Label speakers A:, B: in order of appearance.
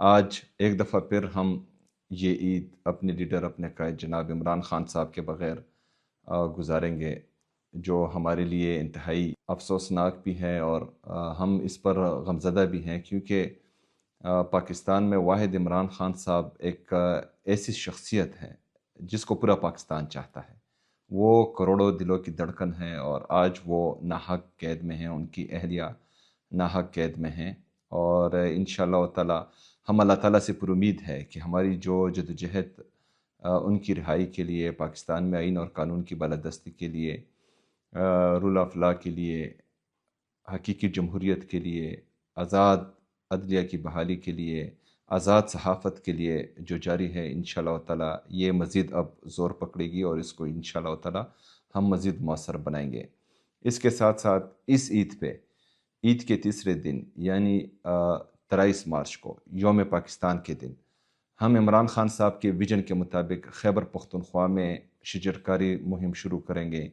A: آج ایک دفعہ پھر ہم یہ عید اپنے لیڈر اپنے قائد جناب عمران خان صاحب کے بغیر گزاریں گے، جو ہمارے لیے انتہائی افسوسناک بھی ہے، اور ہم اس پر غمزدہ بھی ہیں، کیونکہ پاکستان میں واحد عمران خان صاحب ایک ایسی شخصیت ہے جس کو پورا پاکستان چاہتا ہے۔ وہ کروڑوں دلوں کی دھڑکن ہے، اور آج وہ ناحق قید میں ہیں، ان کی اہلیہ ناحق قید میں ہیں، اور انشاءاللہ تعالی ہم اللہ تعالیٰ سے پر امید ہے کہ ہماری جو جدوجہد ان کی رہائی کے لیے، پاکستان میں آئین اور قانون کی بالادستی کے لیے، رول آف لا کے لیے، حقیقی جمہوریت کے لیے، آزاد عدلیہ کی بحالی کے لیے، آزاد صحافت کے لیے جو جاری ہے، انشاءاللہ تعالی یہ مزید اب زور پکڑے گی، اور اس کو انشاءاللہ تعالی ہم مزید مؤثر بنائیں گے۔ اس کے ساتھ ساتھ اس عید پہ، عید کے تیسرے دن یعنی 23 مارچ کو یوم پاکستان کے دن، ہم عمران خان صاحب کے ویژن کے مطابق خیبر پختونخوا میں شجرکاری مہم شروع کریں گے،